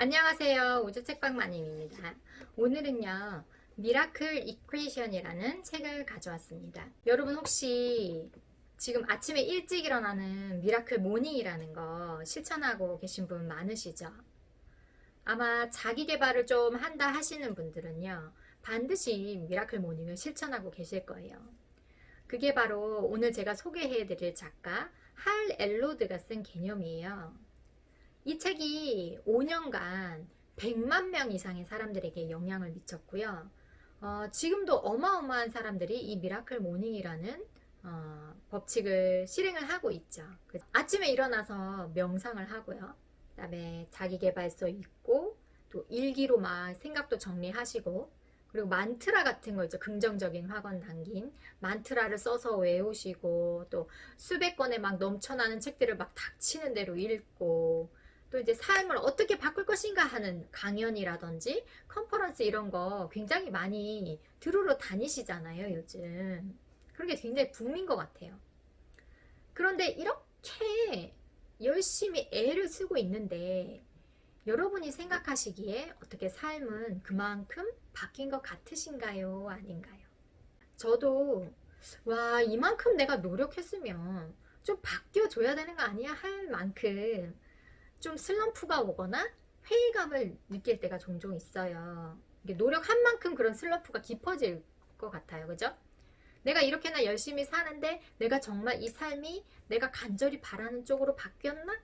안녕하세요. 우주책방마님입니다. 오늘은요, 미라클 이퀘이션이라는 책을 가져왔습니다. 여러분 혹시 지금 아침에 일찍 일어나는 미라클 모닝이라는 거 실천하고 계신 분 많으시죠? 아마 자기 개발을 좀 한다 하시는 분들은요, 반드시 미라클 모닝을 실천하고 계실 거예요. 그게 바로 오늘 제가 소개해 드릴 작가 할 엘로드가 쓴 개념이에요. 이 책이 5년간 100만 명 이상의 사람들에게 영향을 미쳤고요. 지금도 어마어마한 사람들이 이 미라클 모닝이라는 법칙을 실행을 하고 있죠. 아침에 일어나서 명상을 하고요. 그 다음에 자기계발서 읽고 또 일기로 막 생각도 정리하시고, 그리고 만트라 같은 거 있죠. 긍정적인 확언 담긴 만트라를 써서 외우시고, 또 수백 권의 막 넘쳐나는 책들을 막 닥치는 대로 읽고, 또 이제 삶을 어떻게 바꿀 것인가 하는 강연이라든지 컨퍼런스 이런 거 굉장히 많이 들으러 다니시잖아요, 요즘. 그런 게 굉장히 붐인 것 같아요. 그런데 이렇게 열심히 애를 쓰고 있는데 여러분이 생각하시기에 어떻게 삶은 그만큼 바뀐 것 같으신가요? 아닌가요? 저도 와, 이만큼 내가 노력했으면 좀 바뀌어줘야 되는 거 아니야? 할 만큼 좀 슬럼프가 오거나 회의감을 느낄 때가 종종 있어요. 노력한 만큼 그런 슬럼프가 깊어질 것 같아요. 그죠? 내가 이렇게나 열심히 사는데 내가 정말 이 삶이 내가 간절히 바라는 쪽으로 바뀌었나?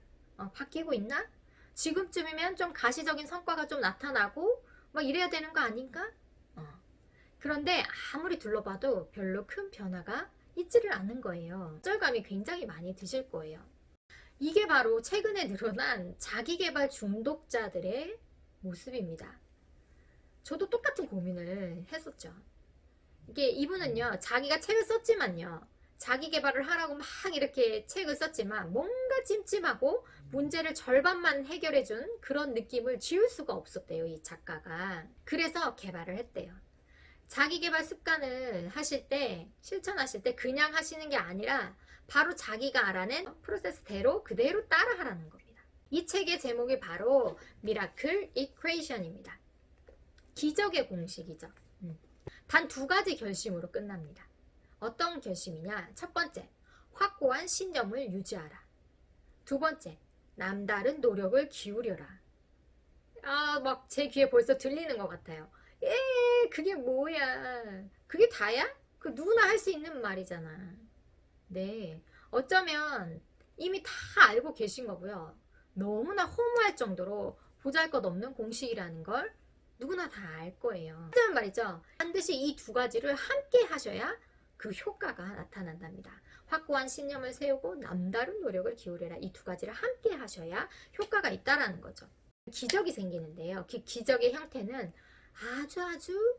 바뀌고 있나? 지금쯤이면 좀 가시적인 성과가 좀 나타나고 막 이래야 되는 거 아닌가? 그런데 아무리 둘러봐도 별로 큰 변화가 있지를 않는 거예요. 좌절감이 굉장히 많이 드실 거예요. 이게 바로 최근에 늘어난 자기계발 중독자들의 모습입니다. 저도 똑같은 고민을 했었죠. 이게 이분은요, 자기가 책을 썼지만요, 자기 개발을 하라고 막 이렇게 책을 썼지만 뭔가 찜찜하고 문제를 절반만 해결해준 그런 느낌을 지울 수가 없었대요, 이 작가가. 그래서 개발을 했대요. 자기 개발 습관을 하실 때, 실천하실 때 그냥 하시는 게 아니라 바로 자기가 알아낸 프로세스대로 그대로 따라 하라는 겁니다. 이 책의 제목이 바로 미라클 이퀘이션입니다. 기적의 공식이죠. 단 2가지 결심으로 끝납니다. 어떤 결심이냐? 첫 번째, 확고한 신념을 유지하라. 2번째, 남다른 노력을 기울여라. 막 제 귀에 벌써 들리는 것 같아요. 그게 뭐야? 그게 다야? 그 누구나 할 수 있는 말이잖아. 네, 어쩌면 이미 다 알고 계신 거고요. 너무나 허무할 정도로 보잘것없는 공식이라는 걸 누구나 다 알 거예요. 하지만 말이죠, 반드시 이 2가지를 함께 하셔야 그 효과가 나타난답니다. 확고한 신념을 세우고 남다른 노력을 기울여라. 이 2가지를 함께 하셔야 효과가 있다라는 거죠. 기적이 생기는데요. 그 기적의 형태는 아주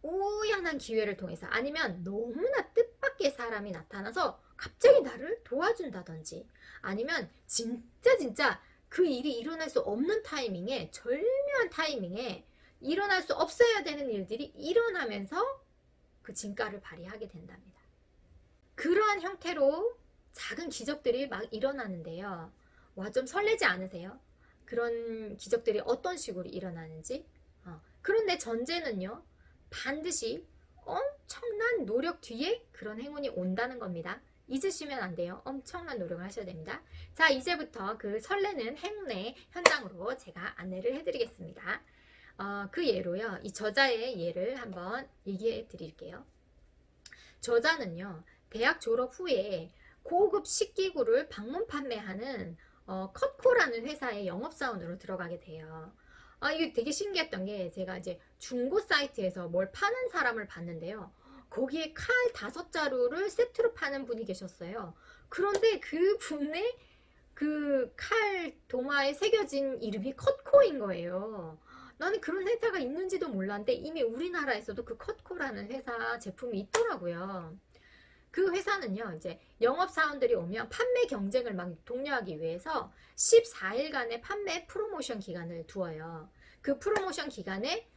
우연한 기회를 통해서, 아니면 너무나 뜻밖의 사람이 나타나서 갑자기 나를 도와준다든지, 아니면 진짜 그 일이 일어날 수 없는 타이밍에, 절묘한 타이밍에 일어날 수 없어야 되는 일들이 일어나면서 그 진가를 발휘하게 된답니다. 그러한 형태로 작은 기적들이 막 일어나는데요. 와, 좀 설레지 않으세요? 그런 기적들이 어떤 식으로 일어나는지. 그런데 전제는요, 반드시 엄청난 노력 뒤에 그런 행운이 온다는 겁니다. 잊으시면 안 돼요. 엄청난 노력을 하셔야 됩니다. 자, 이제부터 그 설레는 행운의 현장으로 제가 안내를 해드리겠습니다. 그 예로요, 이 저자의 예를 한번 얘기해 드릴게요. 저자는요, 대학 졸업 후에 고급 식기구를 방문 판매하는 컷코라는 회사의 영업사원으로 들어가게 돼요. 이게 되게 신기했던 게, 제가 이제 중고 사이트에서 뭘 파는 사람을 봤는데요. 거기에 칼 5자루를 세트로 파는 분이 계셨어요. 그런데 그 분의 그 칼 도마에 새겨진 이름이 컷코인 거예요. 나는 그런 회사가 있는지도 몰랐는데 이미 우리나라에서도 그 컷코라는 회사 제품이 있더라고요. 그 회사는요, 이제 영업사원들이 오면 판매 경쟁을 막 독려하기 위해서 14일간의 판매 프로모션 기간을 두어요. 그 프로모션 기간에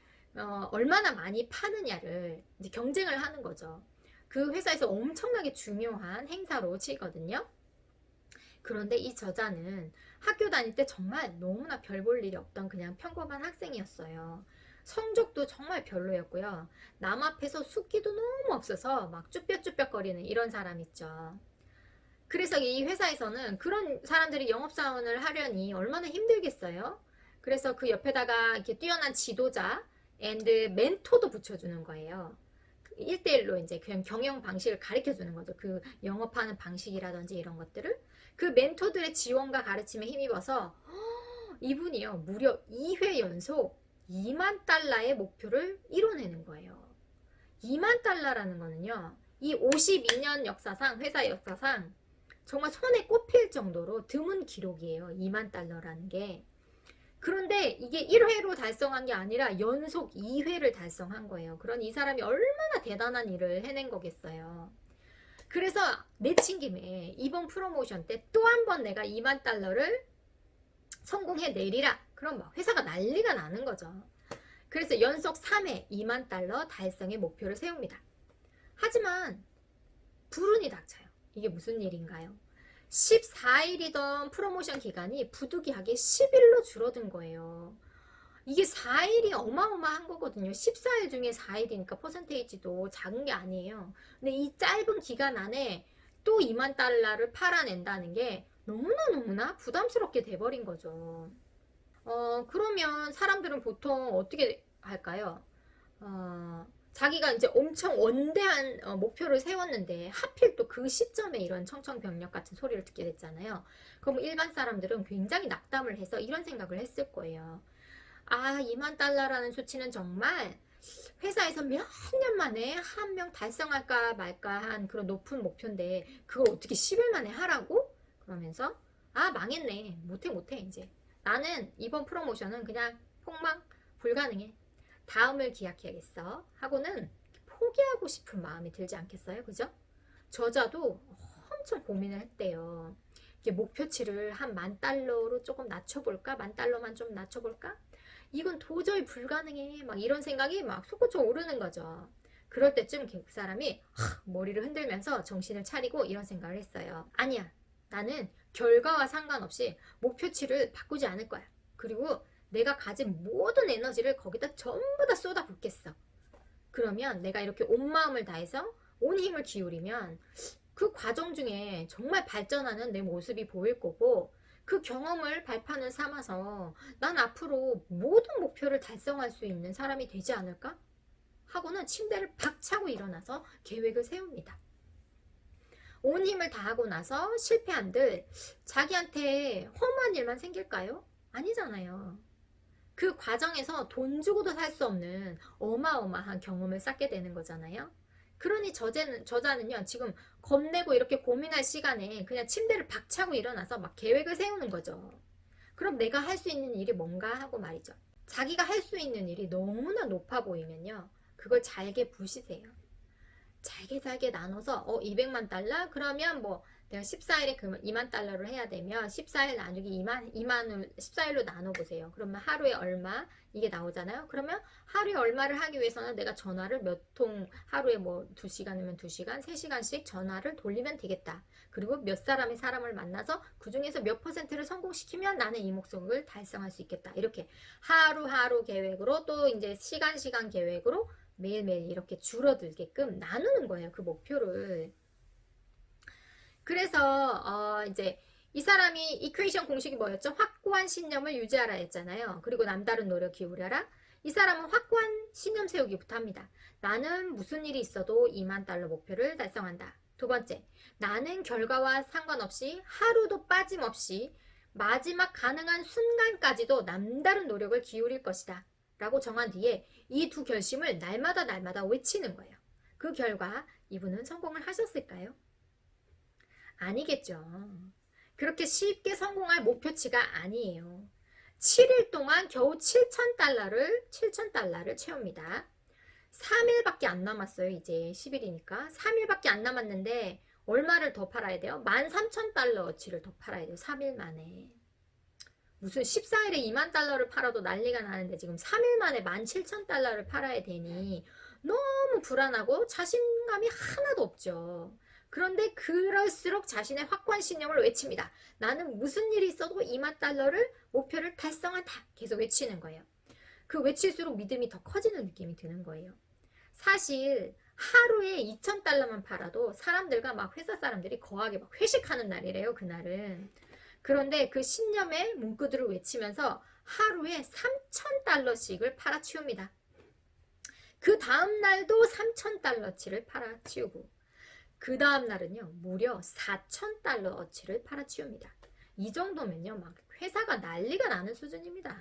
얼마나 많이 파느냐를 이제 경쟁을 하는 거죠. 그 회사에서 엄청나게 중요한 행사로 치거든요. 그런데 이 저자는 학교 다닐 때 정말 너무나 별 볼 일이 없던 그냥 평범한 학생이었어요. 성적도 정말 별로였고요. 남 앞에서 숫기도 너무 없어서 막 쭈뼛쭈뼛거리는 이런 사람 있죠. 그래서 이 회사에서는 그런 사람들이 영업사원을 하려니 얼마나 힘들겠어요? 그래서 그 옆에다가 이렇게 뛰어난 지도자 앤드 멘토도 붙여주는 거예요. 1대1로 이제 그냥 경영 방식을 가르쳐 주는 거죠. 그 영업하는 방식이라든지 이런 것들을. 그 멘토들의 지원과 가르침에 힘입어서 이분이요. 무려 2회 연속 2만 달러의 목표를 이뤄내는 거예요. 2만 달러라는 거는요. 이 52년 역사상, 회사 역사상 정말 손에 꼽힐 정도로 드문 기록이에요. 2만 달러라는 게. 그런데 이게 1회로 달성한 게 아니라 연속 2회를 달성한 거예요. 그러니 이 사람이 얼마나 대단한 일을 해낸 거겠어요. 그래서 내친 김에 이번 프로모션 때 또 한 번 내가 2만 달러를 성공해내리라. 그럼 막 회사가 난리가 나는 거죠. 그래서 연속 3회 2만 달러 달성의 목표를 세웁니다. 하지만 불운이 닥쳐요. 이게 무슨 일인가요? 14일이던 프로모션 기간이 부득이하게 10일로 줄어든 거예요. 이게 4일이 어마어마한 거거든요. 14일 중에 4일이니까 퍼센테이지도 작은 게 아니에요. 근데 이 짧은 기간 안에 또 2만 달러를 팔아낸다는 게 너무나 부담스럽게 돼버린 거죠. 그러면 사람들은 보통 어떻게 할까요? 자기가 이제 엄청 원대한 목표를 세웠는데 하필 또 그 시점에 이런 청천벽력 같은 소리를 듣게 됐잖아요. 그럼 일반 사람들은 굉장히 낙담을 해서 이런 생각을 했을 거예요. 아, 2만 달러라는 수치는 정말 회사에서 몇 년 만에 한 명 달성할까 말까 한 그런 높은 목표인데 그걸 어떻게 10일 만에 하라고? 그러면서 아, 망했네. 못해 이제. 나는 이번 프로모션은 그냥 폭망 불가능해. 다음을 기약해야겠어 하고는 포기하고 싶은 마음이 들지 않겠어요? 그죠? 저자도 엄청 고민을 했대요. 이게 목표치를 한 10,000달러로 조금 낮춰볼까? 10,000달러만 좀 낮춰볼까? 이건 도저히 불가능해. 막 이런 생각이 막 솟구쳐 오르는 거죠. 그럴 때쯤 그 사람이 머리를 흔들면서 정신을 차리고 이런 생각을 했어요. 아니야. 나는 결과와 상관없이 목표치를 바꾸지 않을 거야. 그리고 내가 가진 모든 에너지를 거기다 전부 다 쏟아붓겠어. 그러면 내가 이렇게 온 마음을 다해서 온 힘을 기울이면 그 과정 중에 정말 발전하는 내 모습이 보일 거고 그 경험을 발판을 삼아서 난 앞으로 모든 목표를 달성할 수 있는 사람이 되지 않을까? 하고는 침대를 박차고 일어나서 계획을 세웁니다. 온 힘을 다하고 나서 실패한들 자기한테 험한 일만 생길까요? 아니잖아요. 그 과정에서 돈 주고도 살 수 없는 어마어마한 경험을 쌓게 되는 거잖아요. 그러니 저자는요, 지금 겁내고 이렇게 고민할 시간에 그냥 침대를 박차고 일어나서 막 계획을 세우는 거죠. 그럼 내가 할 수 있는 일이 뭔가 하고 말이죠. 자기가 할 수 있는 일이 너무나 높아 보이면요, 그걸 잘게 부시세요. 잘게 나눠서 200만 달러? 그러면 뭐 내가 14일에 그러면 2만 달러를 해야 되면 14일 나누기 2만을 14일로 나눠보세요. 그러면 하루에 얼마? 이게 나오잖아요. 그러면 하루에 얼마를 하기 위해서는 내가 전화를 몇 통 하루에 뭐 2시간이면 2시간, 3시간씩 전화를 돌리면 되겠다. 그리고 몇 사람을 만나서 그 중에서 몇 퍼센트를 성공시키면 나는 이 목적을 달성할 수 있겠다. 이렇게 하루하루 계획으로 또 이제 시간 계획으로 매일매일 이렇게 줄어들게끔 나누는 거예요. 그 목표를. 그래서 이제 이 사람이 이퀘이션 공식이 뭐였죠? 확고한 신념을 유지하라 했잖아요. 그리고 남다른 노력 기울여라. 이 사람은 확고한 신념 세우기부터 합니다. 나는 무슨 일이 있어도 2만 달러 목표를 달성한다. 두 번째, 나는 결과와 상관없이 하루도 빠짐없이 마지막 가능한 순간까지도 남다른 노력을 기울일 것이다. 라고 정한 뒤에 이 두 결심을 날마다 외치는 거예요. 그 결과 이분은 성공을 하셨을까요? 아니겠죠. 그렇게 쉽게 성공할 목표치가 아니에요. 7일 동안 겨우 7,000달러를 채웁니다. 3일밖에 안 남았어요. 이제 10일이니까. 3일밖에 안 남았는데 얼마를 더 팔아야 돼요? 13,000달러어치를 더 팔아야 돼요. 3일 만에. 무슨 14일에 2만 달러를 팔아도 난리가 나는데 지금 3일 만에 17,000달러를 팔아야 되니 너무 불안하고 자신감이 하나도 없죠. 그런데 그럴수록 자신의 확고한 신념을 외칩니다. 나는 무슨 일이 있어도 2만 달러를 목표를 달성한다. 계속 외치는 거예요. 그 외칠수록 믿음이 더 커지는 느낌이 드는 거예요. 사실 하루에 2,000달러만 팔아도 사람들과 막 회사 사람들이 거하게 막 회식하는 날이래요. 그날은. 그런데 그 신념의 문구들을 외치면서 하루에 3,000달러씩을 팔아치웁니다. 그 다음 날도 3,000달러치를 팔아치우고 그 다음 날은요 무려 4,000달러어치를 팔아치웁니다. 이 정도면요 막 회사가 난리가 나는 수준입니다.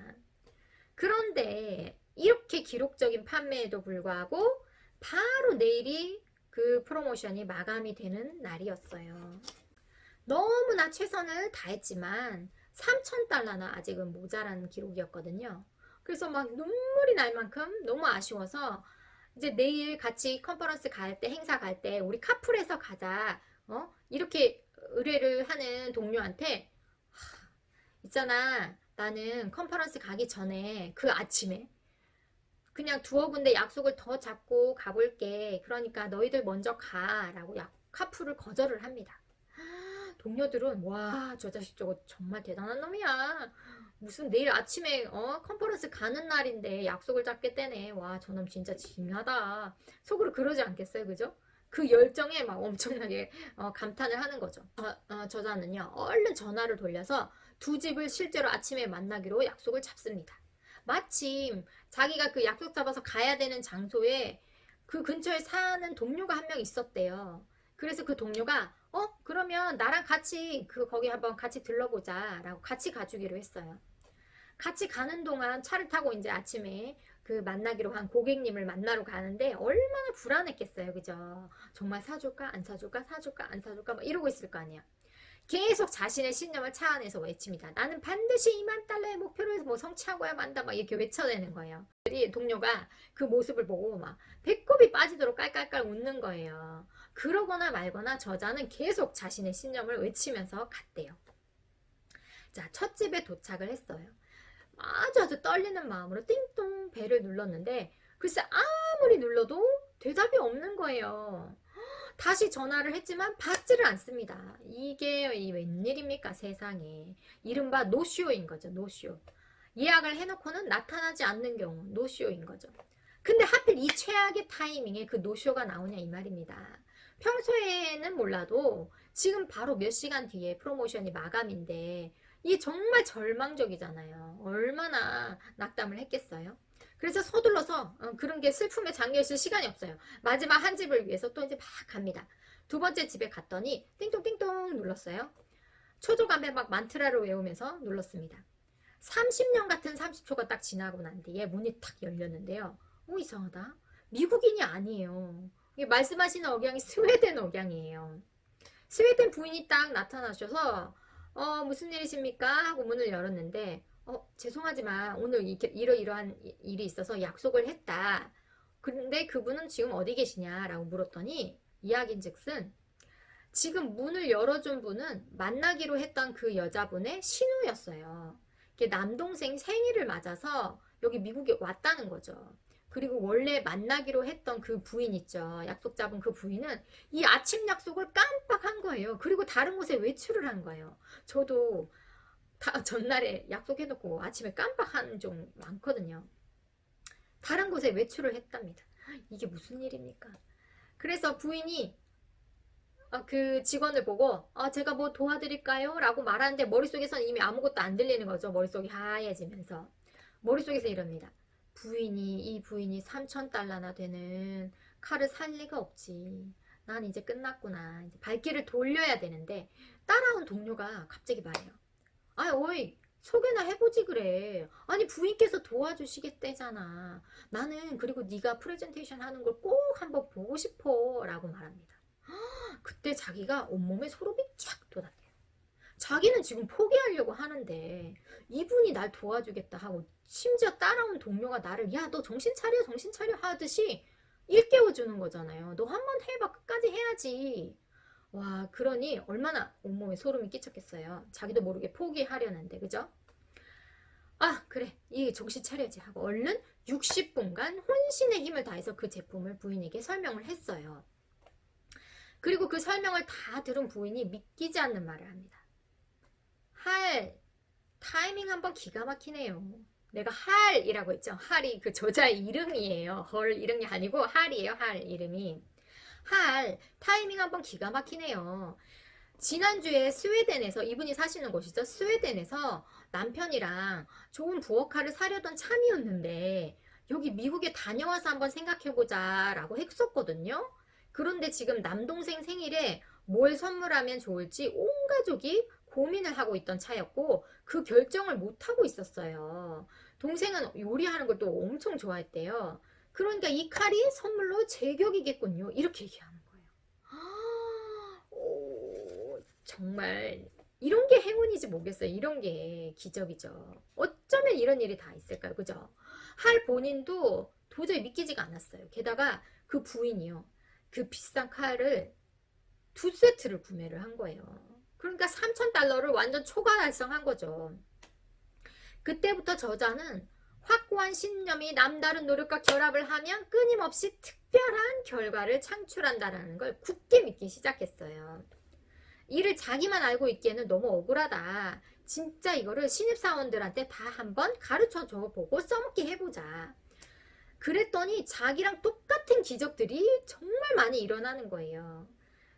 그런데 이렇게 기록적인 판매에도 불구하고 바로 내일이 그 프로모션이 마감이 되는 날이었어요. 너무나 최선을 다했지만 3,000달러나 아직은 모자란 기록이었거든요. 그래서 막 눈물이 날 만큼 너무 아쉬워서 이제 내일 같이 컨퍼런스 갈 때, 행사 갈 때 우리 카풀해서 가자. 이렇게 의뢰를 하는 동료한테 있잖아. 나는 컨퍼런스 가기 전에 그 아침에 그냥 두어 군데 약속을 더 잡고 가볼게. 그러니까 너희들 먼저 가라고 카풀을 거절을 합니다. 동료들은 와, 저 자식 저거 정말 대단한 놈이야. 무슨 내일 아침에 컨퍼런스 가는 날인데 약속을 잡겠다네. 와, 저놈 진짜 징하다. 속으로 그러지 않겠어요, 그죠? 그 열정에 막 엄청나게 감탄을 하는 거죠. 저자는요, 얼른 전화를 돌려서 두 집을 실제로 아침에 만나기로 약속을 잡습니다. 마침 자기가 그 약속 잡아서 가야 되는 장소에 그 근처에 사는 동료가 한 명 있었대요. 그래서 그 동료가 그러면 나랑 같이 거기 한번 같이 들러보자 라고 같이 가주기로 했어요. 같이 가는 동안 차를 타고 이제 아침에 그 만나기로 한 고객님을 만나러 가는데 얼마나 불안했겠어요. 그죠? 정말 사줄까 안 사줄까 사줄까 안 사줄까 막 이러고 있을 거 아니야. 계속 자신의 신념을 차 안에서 외칩니다. 나는 반드시 2만 달러의 목표를 뭐 성취하고야 만다 막 이렇게 외쳐대는 거예요. 동료가 그 모습을 보고 막 배꼽이 빠지도록 깔깔깔 웃는 거예요. 그러거나 말거나 저자는 계속 자신의 신념을 외치면서 갔대요. 자, 첫 집에 도착을 했어요. 아주 떨리는 마음으로 띵동 벨을 눌렀는데 글쎄 아무리 눌러도 대답이 없는 거예요. 다시 전화를 했지만 받지를 않습니다. 이게 웬일입니까 세상에. 이른바 노쇼인 거죠. 노쇼. 예약을 해놓고는 나타나지 않는 경우 노쇼인 거죠. 근데 하필 이 최악의 타이밍에 그 노쇼가 나오냐 이 말입니다. 평소에는 몰라도 지금 바로 몇 시간 뒤에 프로모션이 마감인데 이게 정말 절망적이잖아요. 얼마나 낙담을 했겠어요. 그래서 서둘러서 그런 게 슬픔에 잠겨있을 시간이 없어요. 마지막 한 집을 위해서 또 이제 막 갑니다. 두 번째 집에 갔더니 띵동띵동 눌렀어요. 초조감에 막 만트라를 외우면서 눌렀습니다. 30년 같은 30초가 딱 지나고 난 뒤에 문이 탁 열렸는데요. 이상하다. 미국인이 아니에요. 이게 말씀하시는 억양이 스웨덴 억양이에요. 스웨덴 부인이 딱 나타나셔서 무슨 일이십니까? 하고 문을 열었는데 죄송하지만 오늘 이러이러한 일이 있어서 약속을 했다. 근데 그분은 지금 어디 계시냐라고 물었더니 이야기인즉슨 지금 문을 열어준 분은 만나기로 했던 그 여자분의 신우였어요. 남동생 생일을 맞아서 여기 미국에 왔다는 거죠. 그리고 원래 만나기로 했던 그 부인 있죠. 약속 잡은 그 부인은 이 아침 약속을 깜빡한 거예요. 그리고 다른 곳에 외출을 한 거예요. 저도 전날에 약속해놓고 아침에 깜빡한 좀 많거든요. 다른 곳에 외출을 했답니다. 이게 무슨 일입니까? 그래서 부인이 그 직원을 보고 제가 뭐 도와드릴까요? 라고 말하는데 머릿속에서는 이미 아무것도 안 들리는 거죠. 머릿속이 하얘지면서 머릿속에서 이럽니다. 이 부인이 3,000달러나 되는 칼을 살 리가 없지. 난 이제 끝났구나. 이제 발길을 돌려야 되는데 따라온 동료가 갑자기 말해요. 어이 소개나 해보지 그래. 아니 부인께서 도와주시겠대잖아. 나는 그리고 네가 프레젠테이션 하는 걸 꼭 한번 보고 싶어 라고 말합니다. 그때 자기가 온몸에 소름이 쫙 돋았대요. 자기는 지금 포기하려고 하는데 이분이 날 도와주겠다 하고 심지어 따라온 동료가 나를 야 너 정신 차려 정신 차려 하듯이 일깨워주는 거잖아요. 너 한번 해봐 끝까지 해야지. 와 그러니 얼마나 온몸에 소름이 끼쳤겠어요. 자기도 모르게 포기하려는데 그죠? 그래 이 정신 차려야지 하고 얼른 60분간 혼신의 힘을 다해서 그 제품을 부인에게 설명을 했어요. 그리고 그 설명을 다 들은 부인이 믿기지 않는 말을 합니다. 할, 타이밍 한번 기가 막히네요. 내가 할이라고 했죠. 할이 그 저자의 이름이에요. 헐 이름이 아니고 할이에요. 할 이름이. 할, 타이밍 한번 기가 막히네요. 지난주에 스웨덴에서, 이분이 사시는 곳이죠. 스웨덴에서 남편이랑 좋은 부엌칼을 사려던 참이었는데 여기 미국에 다녀와서 한번 생각해보자 라고 했었거든요. 그런데 지금 남동생 생일에 뭘 선물하면 좋을지 온 가족이 고민을 하고 있던 차였고 그 결정을 못하고 있었어요. 동생은 요리하는 걸 또 엄청 좋아했대요. 그러니까 이 칼이 선물로 제격이겠군요. 이렇게 얘기하는 거예요. 오, 정말 이런 게 행운이지 뭐겠어요. 이런 게 기적이죠. 어쩌면 이런 일이 다 있을까요? 그죠? 할 본인도 도저히 믿기지가 않았어요. 게다가 그 부인이요. 그 비싼 칼을 2세트를 구매를 한 거예요. 그러니까 3,000달러를 완전 초과 달성한 거죠. 그때부터 저자는 확고한 신념이 남다른 노력과 결합을 하면 끊임없이 특별한 결과를 창출한다는 걸 굳게 믿기 시작했어요. 이를 자기만 알고 있기에는 너무 억울하다. 진짜 이거를 신입사원들한테 다 한번 가르쳐 줘보고 써먹게 해보자. 그랬더니 자기랑 똑같은 기적들이 정말 많이 일어나는 거예요.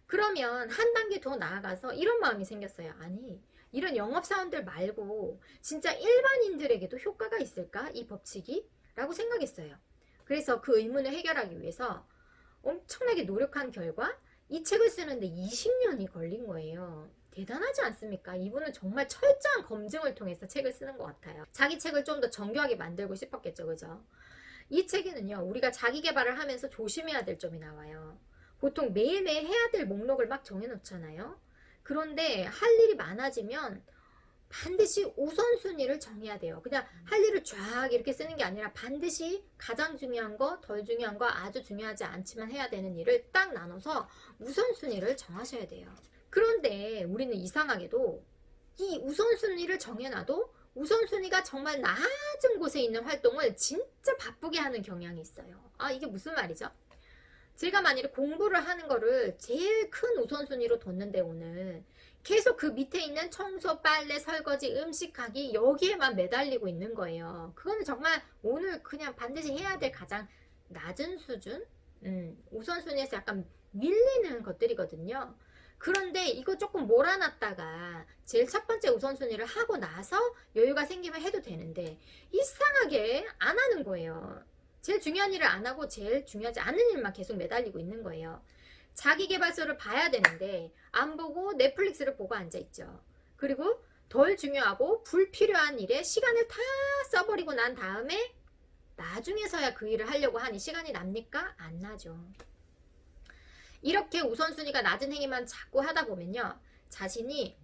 그러면 한 단계 더 나아가서 이런 마음이 생겼어요. 아니, 이런 영업사원들 말고 진짜 일반인들에게도 효과가 있을까? 이 법칙이? 라고 생각했어요. 그래서 그 의문을 해결하기 위해서 엄청나게 노력한 결과 이 책을 쓰는데 20년이 걸린 거예요. 대단하지 않습니까? 이분은 정말 철저한 검증을 통해서 책을 쓰는 것 같아요. 자기 책을 좀 더 정교하게 만들고 싶었겠죠. 그죠? 이 책에는요. 우리가 자기 개발을 하면서 조심해야 될 점이 나와요. 보통 매일매일 해야 될 목록을 막 정해놓잖아요. 그런데 할 일이 많아지면 반드시 우선순위를 정해야 돼요. 그냥 할 일을 쫙 이렇게 쓰는 게 아니라 반드시 가장 중요한 거, 덜 중요한 거, 아주 중요하지 않지만 해야 되는 일을 딱 나눠서 우선순위를 정하셔야 돼요. 그런데 우리는 이상하게도 이 우선순위를 정해놔도 우선순위가 정말 낮은 곳에 있는 활동을 진짜 바쁘게 하는 경향이 있어요. 아, 이게 무슨 말이죠? 제가 만일에 공부를 하는 거를 제일 큰 우선순위로 뒀는데 오늘 계속 그 밑에 있는 청소, 빨래, 설거지, 음식하기 여기에만 매달리고 있는 거예요. 그거는 정말 오늘 그냥 반드시 해야 될 가장 낮은 수준? 우선순위에서 약간 밀리는 것들이거든요. 그런데 이거 조금 몰아놨다가 제일 첫 번째 우선순위를 하고 나서 여유가 생기면 해도 되는데 이상하게 안 하는 거예요. 제일 중요한 일을 안 하고 제일 중요하지 않은 일만 계속 매달리고 있는 거예요. 자기계발서를 봐야 되는데 안 보고 넷플릭스를 보고 앉아있죠. 그리고 덜 중요하고 불필요한 일에 시간을 다 써버리고 난 다음에 나중에서야 그 일을 하려고 하니 시간이 납니까? 안 나죠. 이렇게 우선순위가 낮은 행위만 자꾸 하다 보면요. 자신이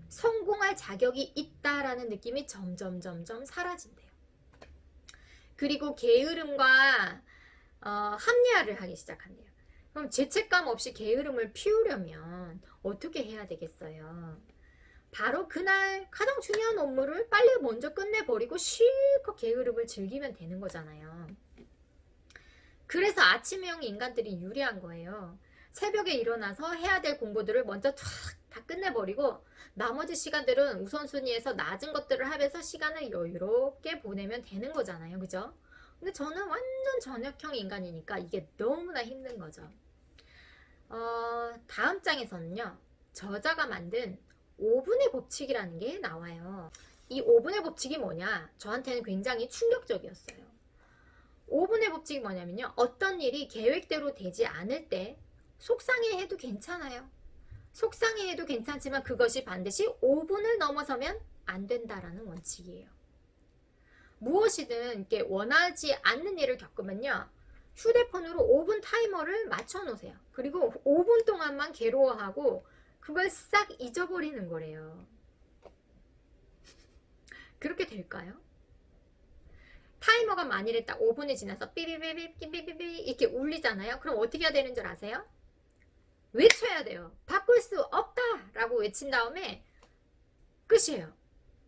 성공할 자격이 있다라는 느낌이 점점 사라진대요. 그리고 게으름과 합리화를 하기 시작한대요. 그럼 죄책감 없이 게으름을 피우려면 어떻게 해야 되겠어요? 바로 그날 가장 중요한 업무를 빨리 먼저 끝내버리고 실컷 게으름을 즐기면 되는 거잖아요. 그래서 아침형 인간들이 유리한 거예요. 새벽에 일어나서 해야 될 공부들을 먼저 다 끝내버리고 나머지 시간들은 우선순위에서 낮은 것들을 하면서 시간을 여유롭게 보내면 되는 거잖아요. 그죠? 근데 저는 완전 저녁형 인간이니까 이게 너무나 힘든 거죠. 다음 장에서는요. 저자가 만든 5분의 법칙이라는 게 나와요. 이 5분의 법칙이 뭐냐? 저한테는 굉장히 충격적이었어요. 5분의 법칙이 뭐냐면요. 어떤 일이 계획대로 되지 않을 때 속상해해도 괜찮아요. 속상해해도 괜찮지만 그것이 반드시 5분을 넘어서면 안 된다라는 원칙이에요. 무엇이든 이렇게 원하지 않는 일을 겪으면요. 휴대폰으로 5분 타이머를 맞춰 놓으세요. 그리고 5분 동안만 괴로워하고 그걸 싹 잊어버리는 거래요. 그렇게 될까요? 타이머가 만일에 딱 5분이 지나서 삐삐삐삐삐삐삐 이렇게 울리잖아요. 그럼 어떻게 해야 되는 줄 아세요? 외쳐야 돼요. 바꿀 수 없다 라고 외친 다음에 끝이에요.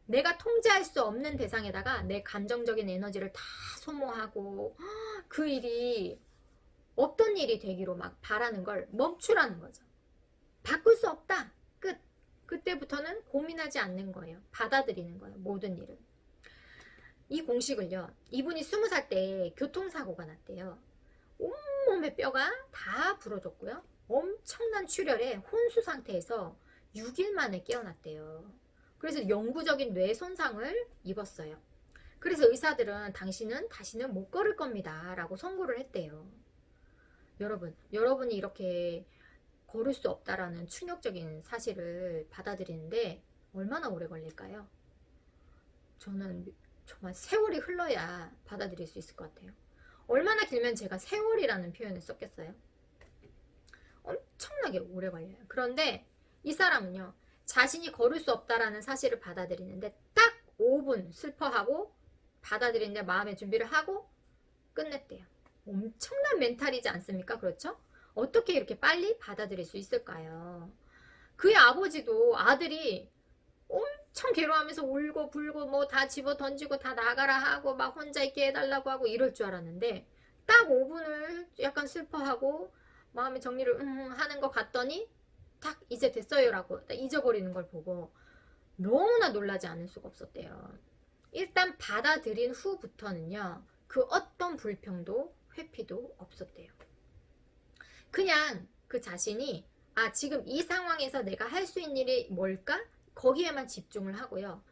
내가 통제할 수 없는 대상에다가 내 감정적인 에너지를 다 소모하고 그 일이 없던 일이 되기로 막 바라는 걸 멈추라는 거죠. 바꿀 수 없다. 끝. 그때부터는 고민하지 않는 거예요. 받아들이는 거예요. 모든 일을. 이 공식을요. 이분이 20살 때 교통사고가 났대요. 온몸의 뼈가 다 부러졌고요. 엄청난 출혈에 혼수 상태에서 6일 만에 깨어났대요. 그래서 영구적인 뇌 손상을 입었어요. 그래서 의사들은 당신은 다시는 못 걸을 겁니다 라고 선고를 했대요. 여러분이 이렇게 걸을 수 없다라는 충격적인 사실을 받아들이는데 얼마나 오래 걸릴까요? 저는 정말 세월이 흘러야 받아들일 수 있을 것 같아요. 얼마나 길면 제가 세월이라는 표현을 썼겠어요? 엄청나게 오래 걸려요. 그런데 이 사람은요, 자신이 걸을 수 없다라는 사실을 받아들이는데 딱 5분 슬퍼하고 받아들이는데 마음의 준비를 하고 끝냈대요. 엄청난 멘탈이지 않습니까? 그렇죠? 어떻게 이렇게 빨리 받아들일 수 있을까요? 그의 아버지도 아들이 엄청 괴로워하면서 울고 불고 뭐 다 집어 던지고 다 나가라 하고 막 혼자 있게 해달라고 하고 이럴 줄 알았는데 딱 5분을 약간 슬퍼하고 마음의 정리를 하는 것 같더니 딱 이제 됐어요 라고 잊어버리는 걸 보고 너무나 놀라지 않을 수가 없었대요. 일단 받아들인 후부터는요, 그 어떤 불평도 회피도 없었대요. 그냥 그 자신이 지금 이 상황에서 내가 할 수 있는 일이 뭘까? 거기에만 집중을 하고요.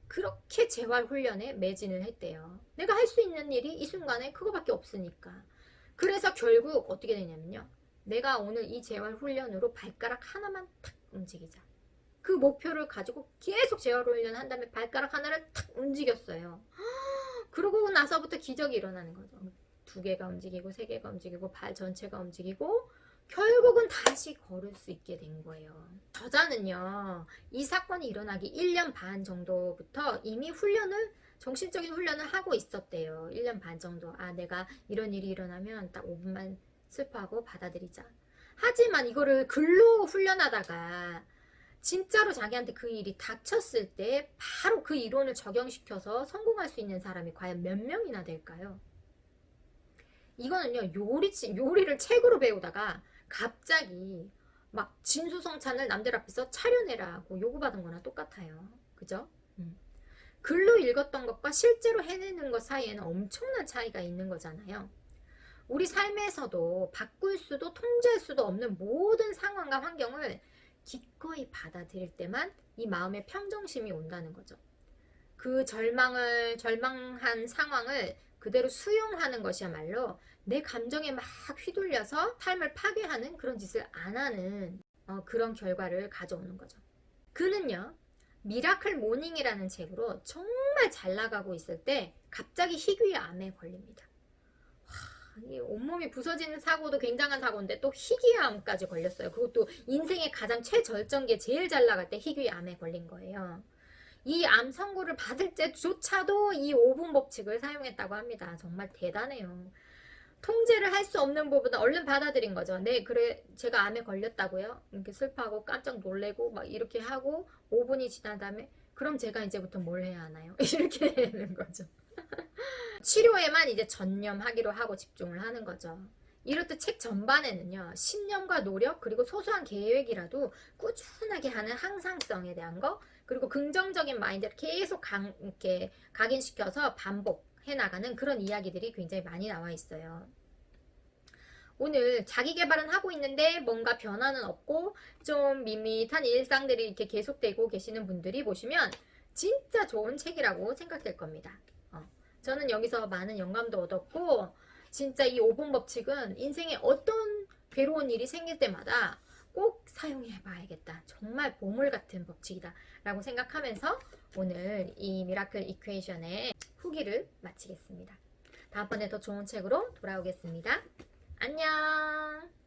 그렇게 재활훈련에 매진을 했대요. 내가 할 수 있는 일이 이 순간에 그거밖에 없으니까. 그래서 결국 어떻게 되냐면요. 내가 오늘 이 재활훈련으로 발가락 하나만 탁 움직이자. 그 목표를 가지고 계속 재활훈련 한 다음에 발가락 하나를 탁 움직였어요. 그러고 나서부터 기적이 일어나는 거죠. 2개가 움직이고 3개가 움직이고 발 전체가 움직이고 결국은 다시 걸을 수 있게 된 거예요. 저자는요, 이 사건이 일어나기 1년 반 정도부터 이미 정신적인 훈련을 하고 있었대요. 1년 반 정도. 내가 이런 일이 일어나면 딱 5분만 슬퍼하고 받아들이자. 하지만 이거를 글로 훈련하다가 진짜로 자기한테 그 일이 닥쳤을 때 바로 그 이론을 적용시켜서 성공할 수 있는 사람이 과연 몇 명이나 될까요? 이거는요, 요리를 책으로 배우다가 갑자기 막 진수성찬을 남들 앞에서 차려내라고 요구받은 거나 똑같아요. 그죠? 글로 읽었던 것과 실제로 해내는 것 사이에는 엄청난 차이가 있는 거잖아요. 우리 삶에서도 바꿀 수도 통제할 수도 없는 모든 상황과 환경을 기꺼이 받아들일 때만 이 마음의 평정심이 온다는 거죠. 그 절망한 상황을 그대로 수용하는 것이야말로 내 감정에 막 휘둘려서 삶을 파괴하는 그런 짓을 안 하는 그런 결과를 가져오는 거죠. 그는요, 미라클 모닝이라는 책으로 정말 잘 나가고 있을 때 갑자기 희귀암에 걸립니다. 온몸이 부서지는 사고도 굉장한 사고인데 또 희귀암까지 걸렸어요. 그것도 인생의 가장 최절정기에 제일 잘 나갈 때 희귀암에 걸린 거예요. 이 암 선고를 받을 때조차도 이 5분 법칙을 사용했다고 합니다. 정말 대단해요. 통제를 할 수 없는 부분은 얼른 받아들인 거죠. 네, 그래, 제가 암에 걸렸다고요? 이렇게 슬퍼하고 깜짝 놀래고 막 이렇게 하고 5분이 지난 다음에 그럼 제가 이제부터 뭘 해야 하나요? 이렇게 되는 거죠. 치료에만 이제 전념하기로 하고 집중을 하는 거죠. 이렇듯 책 전반에는요, 신념과 노력 그리고 소소한 계획이라도 꾸준하게 하는 항상성에 대한 거, 그리고 긍정적인 마인드를 계속 이렇게 각인시켜서 반복해 나가는 그런 이야기들이 굉장히 많이 나와 있어요. 오늘 자기 개발은 하고 있는데 뭔가 변화는 없고 좀 밋밋한 일상들이 이렇게 계속되고 계시는 분들이 보시면 진짜 좋은 책이라고 생각될 겁니다. 저는 여기서 많은 영감도 얻었고 진짜 이 5분 법칙은 인생에 어떤 괴로운 일이 생길 때마다 꼭 사용해 봐야겠다. 정말 보물 같은 법칙이다 라고 생각하면서 오늘 이 미라클 이퀘이션의 후기를 마치겠습니다. 다음번에 더 좋은 책으로 돌아오겠습니다. 안녕.